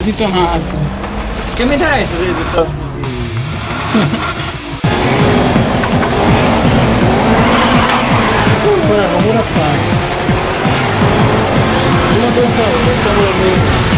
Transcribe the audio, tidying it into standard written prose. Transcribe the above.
dito ang haato. Kami dahil sa dito sa... Wala, kamurat pa. Wala doon sa wala.